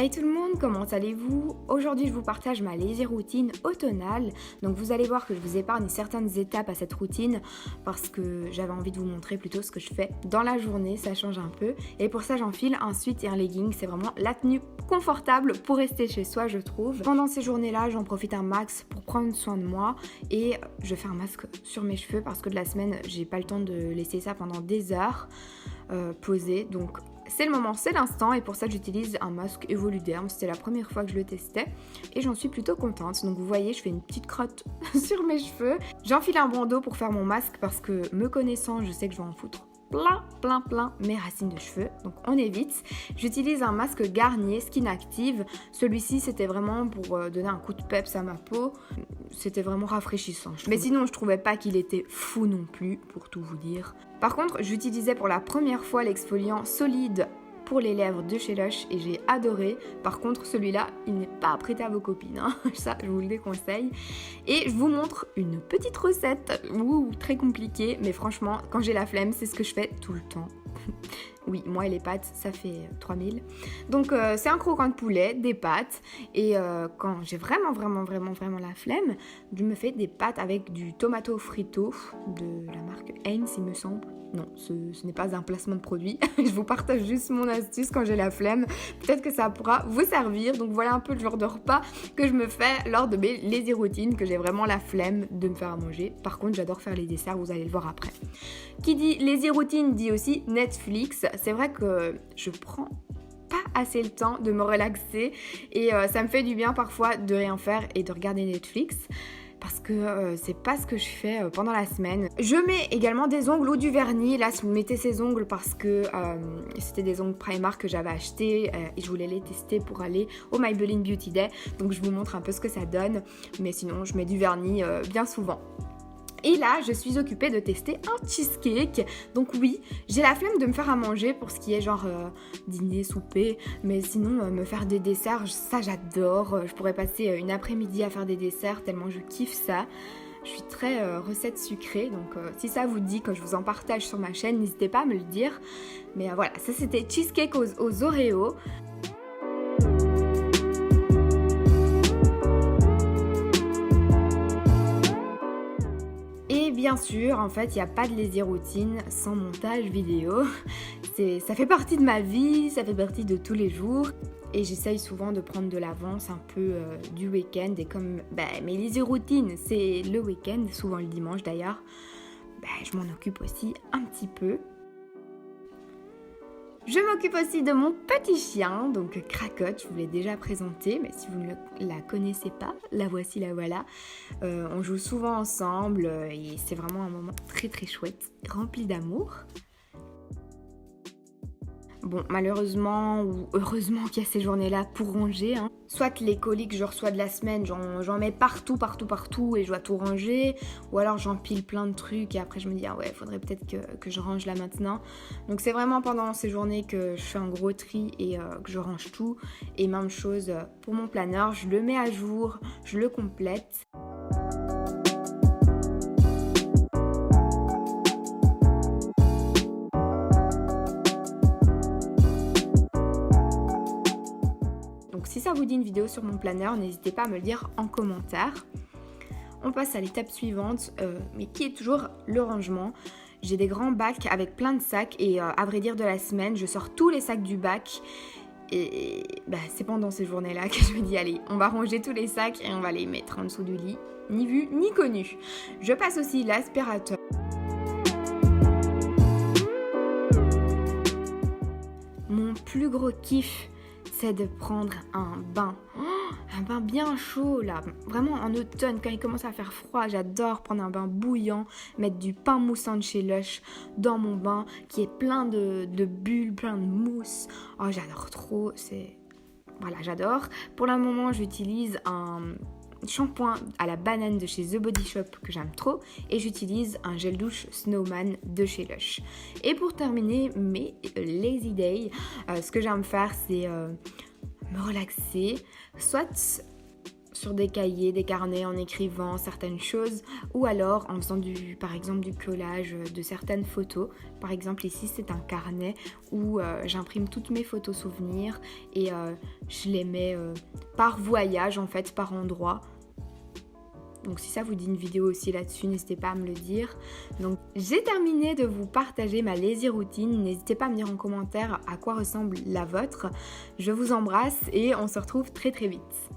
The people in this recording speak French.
Hey tout le monde, comment allez-vous? Aujourd'hui je vous partage ma lazy routine automnale. Donc vous allez voir que je vous épargne certaines étapes à cette routine parce que j'avais envie de vous montrer plutôt ce que je fais dans la journée, ça change un peu. Et pour ça j'enfile un sweat et un legging, c'est vraiment la tenue confortable pour rester chez soi je trouve. Pendant ces journées-là j'en profite un max pour prendre soin de moi et je fais un masque sur mes cheveux parce que de la semaine j'ai pas le temps de laisser ça pendant des heures posé. Donc c'est le moment, c'est l'instant et pour ça j'utilise un masque Evoluderm. C'était la première fois que je le testais et j'en suis plutôt contente. Donc vous voyez, je fais une petite crotte sur mes cheveux. J'enfile un bandeau pour faire mon masque parce que me connaissant, je sais que je vais en foutre plein mes racines de cheveux, donc on évite. J'utilise un masque Garnier Skin Active. Celui-ci c'était vraiment pour donner un coup de peps à ma peau, c'était vraiment rafraîchissant. Mais sinon je trouvais pas qu'il était fou non plus pour tout vous dire. Par contre j'utilisais pour la première fois l'exfoliant solide pour les lèvres de chez Lush et j'ai adoré. Par contre celui-là il n'est pas prêté à vos copines, hein. Ça je vous le déconseille. Et je vous montre une petite recette, très compliquée, mais franchement quand j'ai la flemme c'est ce que je fais tout le temps. Oui, moi et les pâtes, ça fait 3000. Donc c'est un croquant de poulet, des pâtes. Et quand j'ai vraiment la flemme, je me fais des pâtes avec du tomato frito de la marque Heinz, il me semble. Non, ce n'est pas un placement de produit. Je vous partage juste mon astuce quand j'ai la flemme. Peut-être que ça pourra vous servir. Donc voilà un peu le genre de repas que je me fais lors de mes lazy routines, que j'ai vraiment la flemme de me faire à manger. Par contre, j'adore faire les desserts, vous allez le voir après. Qui dit lazy routine dit aussi Netflix. C'est vrai que je prends pas assez le temps de me relaxer et ça me fait du bien parfois de rien faire et de regarder Netflix. Parce que c'est pas ce que je fais pendant la semaine. Je mets également des ongles ou du vernis. Là, je mettais ces ongles parce que c'était des ongles Primark que j'avais achetés et je voulais les tester pour aller au Maybelline Beauty Day. Donc je vous montre un peu ce que ça donne. Mais sinon, je mets du vernis bien souvent. Et là, je suis occupée de tester un cheesecake. Donc oui, j'ai la flemme de me faire à manger pour ce qui est genre dîner, souper. Mais sinon, me faire des desserts, ça j'adore. Je pourrais passer une après-midi à faire des desserts tellement je kiffe ça. Je suis très recette sucrée. Donc si ça vous dit que je vous en partage sur ma chaîne, n'hésitez pas à me le dire. Mais voilà, ça c'était cheesecake aux Oreos. Bien sûr, en fait, il n'y a pas de lazy routine sans montage vidéo. Ça fait partie de ma vie, ça fait partie de tous les jours. Et j'essaye souvent de prendre de l'avance un peu du week-end. Et comme mes lazy routines, c'est le week-end, souvent le dimanche d'ailleurs, je m'en occupe aussi un petit peu. Je m'occupe aussi de mon petit chien, donc Cracotte, je vous l'ai déjà présenté, mais si vous ne la connaissez pas, la voici, la voilà. On joue souvent ensemble et c'est vraiment un moment très chouette, rempli d'amour. Bon, malheureusement ou heureusement qu'il y a ces journées-là pour ranger. Hein. Soit les colis que je reçois de la semaine, j'en mets partout et je dois tout ranger. Ou alors j'empile plein de trucs et après je me dis, ah ouais, faudrait peut-être que je range là maintenant. Donc c'est vraiment pendant ces journées que je fais un gros tri et que je range tout. Et même chose pour mon planeur, je le mets à jour, je le complète. Si ça vous dit une vidéo sur mon planeur, n'hésitez pas à me le dire en commentaire. On passe à l'étape suivante, mais qui est toujours le rangement. J'ai des grands bacs avec plein de sacs et à vrai dire de la semaine, je sors tous les sacs du bac. Et c'est pendant ces journées-là que je me dis, allez, on va ranger tous les sacs et on va les mettre en dessous du lit. Ni vu, ni connu. Je passe aussi l'aspirateur. Mon plus gros kiff, c'est de prendre un bain bien chaud là, vraiment en automne quand il commence à faire froid, j'adore prendre un bain bouillant, mettre du pain moussant de chez Lush dans mon bain qui est plein de bulles, plein de mousse. Oh j'adore trop, voilà j'adore. Pour le moment j'utilise un shampoing à la banane de chez The Body Shop que j'aime trop et j'utilise un gel douche Snowman de chez Lush. Et pour terminer mes lazy days, ce que j'aime faire c'est me relaxer, soit sur des cahiers, des carnets, en écrivant certaines choses, ou alors en faisant par exemple du collage de certaines photos. Par exemple ici c'est un carnet où j'imprime toutes mes photos souvenirs et je les mets par voyage en fait, par endroit. Donc si ça vous dit une vidéo aussi là-dessus, n'hésitez pas à me le dire. Donc j'ai terminé de vous partager ma lazy routine. N'hésitez pas à me dire en commentaire à quoi ressemble la vôtre. Je vous embrasse et on se retrouve très très vite.